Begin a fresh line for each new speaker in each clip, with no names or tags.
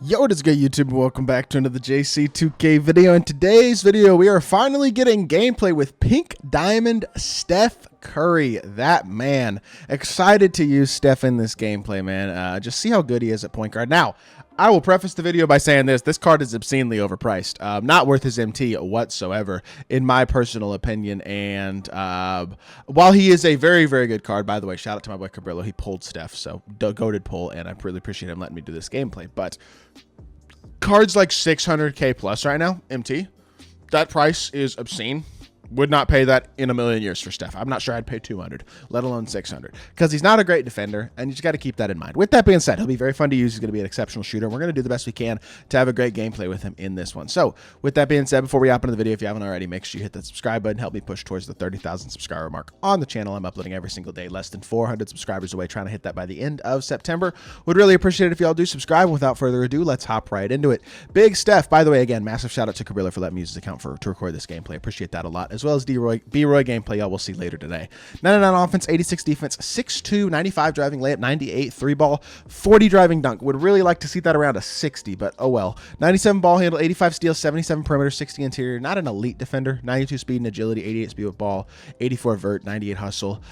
Yo, what is good, YouTube? Welcome back to another JC2K video. In today's video, we are finally getting gameplay with Pink Diamond Steph Curry. That man. Excited to use Steph in this gameplay, man. Just see how good he is at point guard. Now, I will preface the video by saying this card is obscenely overpriced. Not worth his MT whatsoever, in my personal opinion. And while he is a very, very good card, by the way, shout out to my boy Cabrillo. He pulled Steph, so goated pull, and I really appreciate him letting me do this gameplay. But cards like 600k plus right now, MT, that price is obscene. Would not pay that in a million years for Steph. I'm not sure I'd pay 200, let alone 600, because he's not a great defender, and you just got to keep that in mind. With that being said, he'll be very fun to use. He's going to be an exceptional shooter. We're going to do the best we can to have a great gameplay with him in this one. So, with that being said, before we hop into the video, if you haven't already, make sure you hit that subscribe button. Help me push towards the 30,000 subscriber mark on the channel. I'm uploading every single day, less than 400 subscribers away, trying to hit that by the end of September. Would really appreciate it if y'all do subscribe. Without further ado, let's hop right into it. Big Steph, by the way, again, massive shout out to Cabrillo for letting me use his account to record this gameplay. Appreciate that a lot, as well as B-Roy gameplay y'all will see later today. 99 offense, 86 defense, 6'2", 95 driving layup, 98 3 ball, 40 driving dunk. Would really like to see that around a 60, but oh well. 97 ball handle, 85 steal, 77 perimeter, 60 interior. Not an elite defender. 92 speed and agility, 88 speed with ball, 84 vert, 98 hustle.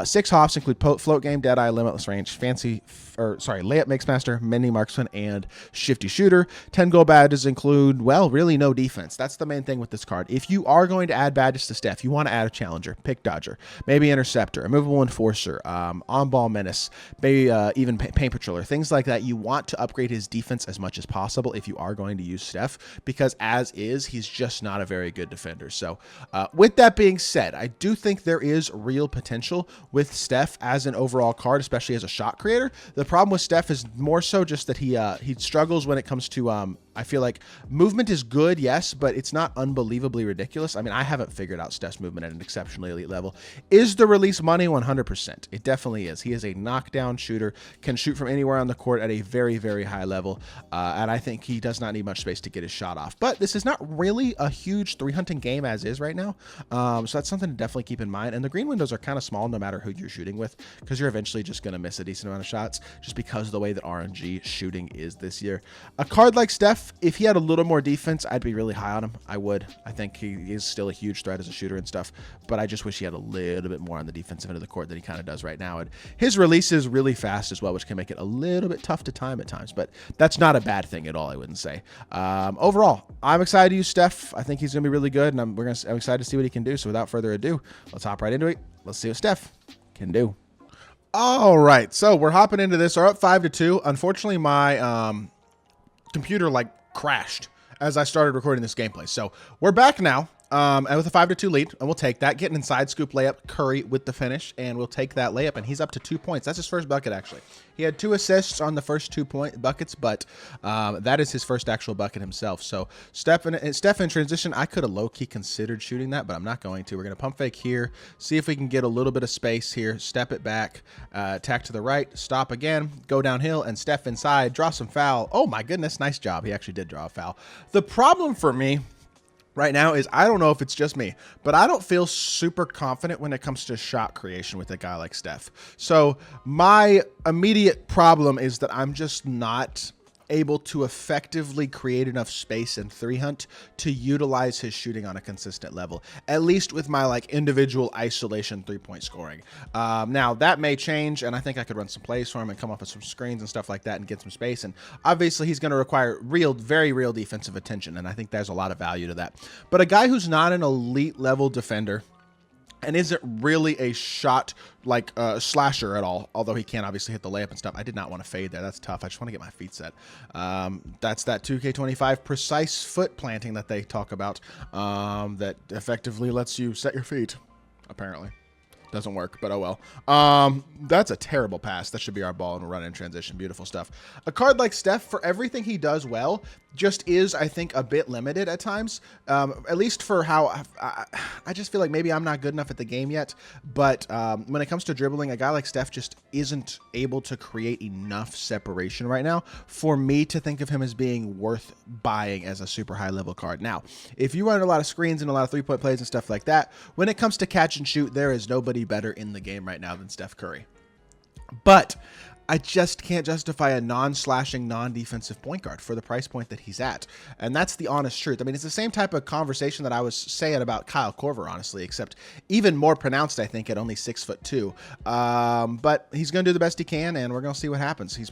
6 hops include float game, dead eye, limitless range, layup mix master, mini marksman, and shifty shooter. 10 goal badges include, well, really no defense. That's the main thing with this card. If you are going to add badges to Steph, you want to add a challenger, pick dodger, maybe interceptor, a movable enforcer, on-ball menace, maybe even paint patroller, things like that. You want to upgrade his defense as much as possible if you are going to use Steph, because as is, he's just not a very good defender. So with that being said, I do think there is real potential with Steph as an overall card, especially as a shot creator. The problem with Steph is more so just that he struggles when it comes to I feel like movement is good, yes, but it's not unbelievably ridiculous. I mean, I haven't figured out Steph's movement at an exceptionally elite level. Is the release money? 100%. It definitely is. He is a knockdown shooter, can shoot from anywhere on the court at a very, very high level, and I think he does not need much space to get his shot off. But this is not really a huge three-hunting game as is right now, so that's something to definitely keep in mind. And the green windows are kind of small no matter who you're shooting with, because you're eventually just going to miss a decent amount of shots just because of the way that RNG shooting is this year. A card like Steph, if he had a little more defense, I'd be really high on him. I would. I think he is still a huge threat as a shooter and stuff, but I just wish he had a little bit more on the defensive end of the court than he kind of does right now. And his release is really fast as well, which can make it a little bit tough to time at times, but that's not a bad thing at all, I wouldn't say. Overall, I'm excited to use Steph. I think he's going to be really good, and I'm excited to see what he can do. So without further ado, let's hop right into it. Let's see what Steph can do. All right, so we're hopping into this. We're up 5-2. Unfortunately, my computer crashed as I started recording this gameplay. So we're back now and with a 5-2 lead, and we'll take that. Get an inside scoop layup, Curry with the finish, and we'll take that layup, and he's up to 2 points. That's his first bucket, actually. He had 2 assists on the first 2 point buckets, but that is his first actual bucket himself. So Steph in transition, I could have low-key considered shooting that, but I'm not going to. We're going to pump fake here, see if we can get a little bit of space here, step it back, attack to the right, stop again, go downhill, and Steph inside, draw some foul. Oh my goodness, nice job. He actually did draw a foul. The problem for me right now is, I don't know if it's just me, but I don't feel super confident when it comes to shot creation with a guy like Steph. So my immediate problem is that I'm just not able to effectively create enough space in 3-hunt to utilize his shooting on a consistent level, at least with my individual isolation 3-point scoring. Now that may change, and I think I could run some plays for him and come up with some screens and stuff like that and get some space. And obviously he's going to require very real defensive attention, and I think there's a lot of value to that. But a guy who's not an elite level defender and isn't really a shot slasher at all, although he can obviously hit the layup and stuff. I did not want to fade there. That's tough. I just want to get my feet set. That's that 2K25 precise foot planting that they talk about, that effectively lets you set your feet, apparently. Doesn't work, but oh well. That's a terrible pass. That should be our ball, and we'll run in transition. Beautiful stuff. A card like Steph, for everything he does well, just is, I think, a bit limited at times, at least for how I just feel like maybe I'm not good enough at the game yet. But when it comes to dribbling, a guy like Steph just isn't able to create enough separation right now for me to think of him as being worth buying as a super high level card. Now, if you run a lot of screens and a lot of 3-point plays and stuff like that, when it comes to catch and shoot, there is nobody better in the game right now than Steph Curry. But I just can't justify a non-slashing, non-defensive point guard for the price point that he's at. And that's the honest truth. I mean, it's the same type of conversation that I was saying about Kyle Korver, honestly, except even more pronounced, I think, at only 6'2". But he's going to do the best he can, and we're going to see what happens. He's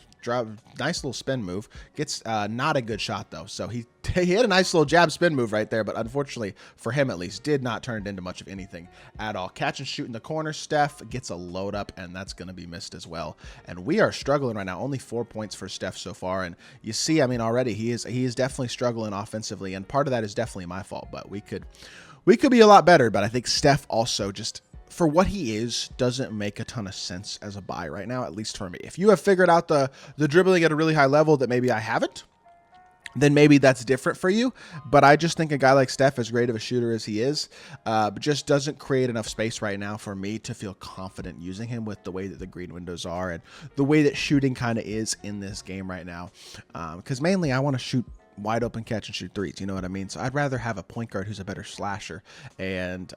nice little spin move. Gets not a good shot, though. So he had a nice little jab spin move right there, but unfortunately, for him at least, did not turn it into much of anything at all. Catch and shoot in the corner. Steph gets a load up, and that's going to be missed as well. And we are struggling right now. Only 4 points for Steph so far. And you see, I mean, already he is definitely struggling offensively, and part of that is definitely my fault, but we could be a lot better. But I think Steph also just, for what he is, doesn't make a ton of sense as a buy right now, at least for me. If you have figured out the dribbling at a really high level that maybe I haven't, then maybe that's different for you. But I just think a guy like Steph, as great of a shooter as he is, just doesn't create enough space right now for me to feel confident using him with the way that the green windows are and the way that shooting kind of is in this game right now. Because mainly I want to shoot wide open catch and shoot threes, you know what I mean? So I'd rather have a point guard who's a better slasher. And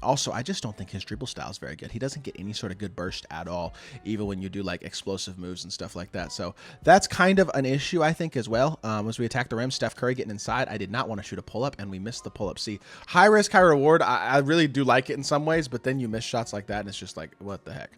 also, I just don't think his dribble style is very good. He doesn't get any sort of good burst at all, even when you do like explosive moves and stuff like that. So that's kind of an issue, I think, as well. As we attack the rim, Steph Curry getting inside. I did not want to shoot a pull-up, and we missed the pull-up. See, high risk, high reward. I really do like it in some ways, but then you miss shots like that, and it's just like, what the heck?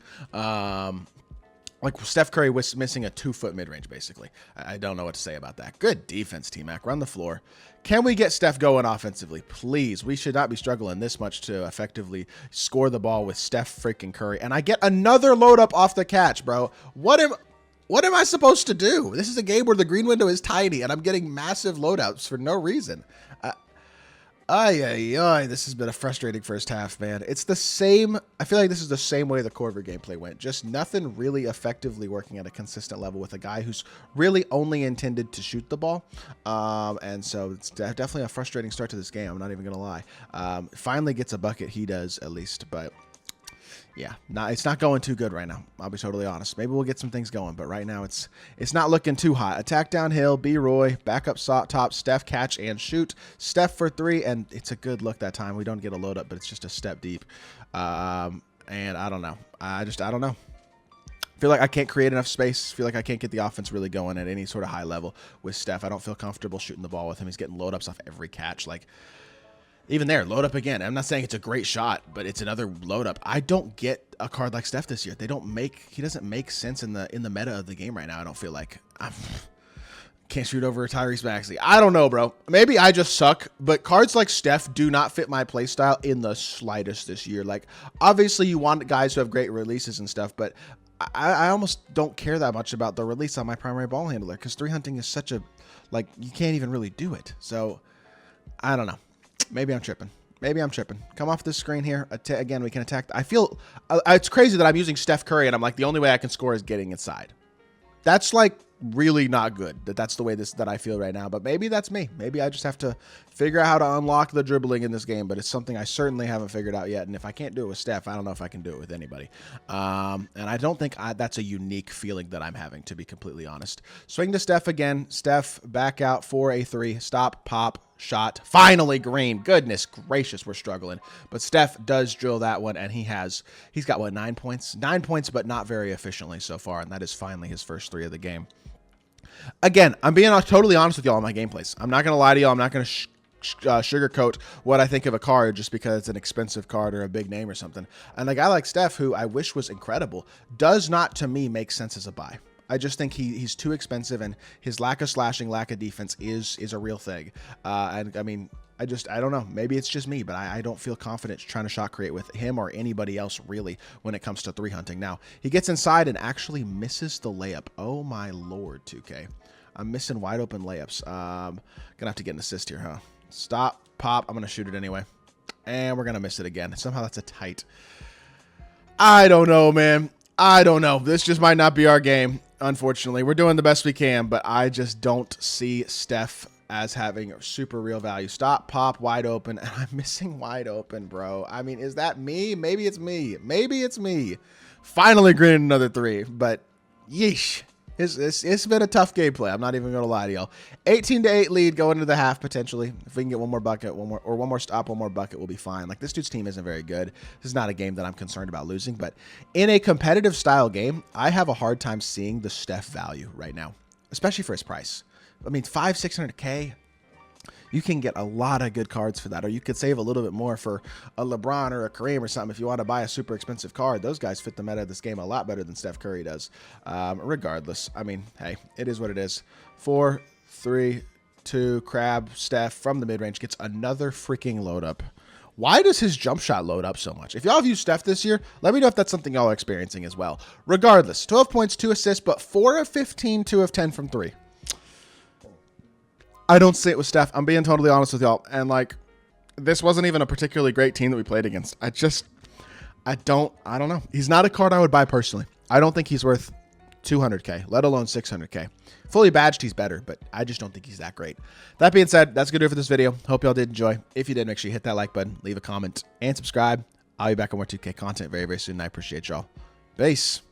Like Steph Curry was missing a 2-foot mid-range, basically. I don't know what to say about that. Good defense, T-Mac. Run the floor. Can we get Steph going offensively? Please. We should not be struggling this much to effectively score the ball with Steph freaking Curry. And I get another load up off the catch, bro. What am I supposed to do? This is a game where the green window is tiny, and I'm getting massive loadouts for no reason. This has been a frustrating first half, man. It's the same. I feel like this is the same way the Korver gameplay went. Just nothing really effectively working at a consistent level with a guy who's really only intended to shoot the ball. And so it's definitely a frustrating start to this game. I'm not even going to lie. Finally gets a bucket. He does, at least. But yeah, it's not going too good right now. I'll be totally honest. Maybe we'll get some things going, but right now it's not looking too hot. Attack downhill, B. Roy, back up top, Steph catch and shoot. Steph for 3, and it's a good look that time. We don't get a load up, but it's just a step deep. And I don't know. I don't know. Feel like I can't create enough space. Feel like I can't get the offense really going at any sort of high level with Steph. I don't feel comfortable shooting the ball with him. He's getting load ups off every catch. Like, even there, load up again. I'm not saying it's a great shot, but it's another load up. I don't get a card like Steph this year. He doesn't make sense in the meta of the game right now. I don't feel like can't shoot over Tyrese Maxey. I don't know, bro. Maybe I just suck, but cards like Steph do not fit my playstyle in the slightest this year. Like, obviously you want guys who have great releases and stuff, but I almost don't care that much about the release on my primary ball handler because 3 hunting is such a, like, you can't even really do it. So I don't know. Maybe I'm tripping. Come off this screen here. Again, we can attack. I feel it's crazy that I'm using Steph Curry and I'm like, the only way I can score is getting inside. That's like really not good that's the way that I feel right now, but maybe that's me. Maybe I just have to figure out how to unlock the dribbling in this game, but it's something I certainly haven't figured out yet. And if I can't do it with Steph, I don't know if I can do it with anybody. And I don't think that's a unique feeling that I'm having, to be completely honest. Swing to Steph again. Steph back out for a 3. Stop, pop, shot. Finally green. Goodness gracious, we're struggling. But Steph does drill that one, and he's got, what, 9 points? 9 points, but not very efficiently so far, and that is finally his first 3 of the game. Again, I'm being totally honest with y'all on my gameplays. I'm not going to lie to y'all. I'm not going to sugarcoat what I think of a card just because it's an expensive card or a big name or something. And a guy like Steph, who I wish was incredible, does not, to me, make sense as a buy. I just think he's too expensive, and his lack of slashing, lack of defense is a real thing. And I mean, I don't know. Maybe it's just me, but I don't feel confident trying to shot create with him or anybody else really when it comes to 3 hunting. Now, he gets inside and actually misses the layup. Oh my Lord, 2K. I'm missing wide open layups. Gonna have to get an assist here, huh? Stop, pop. I'm gonna shoot it anyway. And we're gonna miss it again. Somehow that's a tight. I don't know, man. I don't know. This just might not be our game, unfortunately. We're doing the best we can, but I just don't see Steph as having super real value. Stop, pop, wide open, and I'm missing wide open, bro. I mean, is that me? Maybe it's me. Maybe it's me. Finally greened another 3, but yeesh. It's been a tough gameplay. I'm not even going to lie to y'all. 18-8 lead going into the half potentially. If we can get one more bucket, one more stop, one more bucket, we'll be fine. Like, this dude's team isn't very good. This is not a game that I'm concerned about losing. But in a competitive style game, I have a hard time seeing the Steph value right now, especially for his price. I mean, 600K. You can get a lot of good cards for that, or you could save a little bit more for a LeBron or a Kareem or something if you want to buy a super expensive card. Those guys fit the meta of this game a lot better than Steph Curry does. Regardless, I mean, hey, it is what it is. 4, 3, 2, Crab, Steph from the mid-range gets another freaking load up. Why does his jump shot load up so much? If y'all have used Steph this year, let me know if that's something y'all are experiencing as well. Regardless, 12 points, 2 assists, but 4 of 15, 2 of 10 from 3. I don't see it with Steph. I'm being totally honest with y'all. And, like, this wasn't even a particularly great team that we played against. I don't know. He's not a card I would buy personally. I don't think he's worth 200K, let alone 600K. Fully badged, he's better, but I just don't think he's that great. That being said, that's going to do it for this video. Hope y'all did enjoy. If you did, make sure you hit that like button, leave a comment, and subscribe. I'll be back on more 2K content very, very soon. I appreciate y'all. Peace.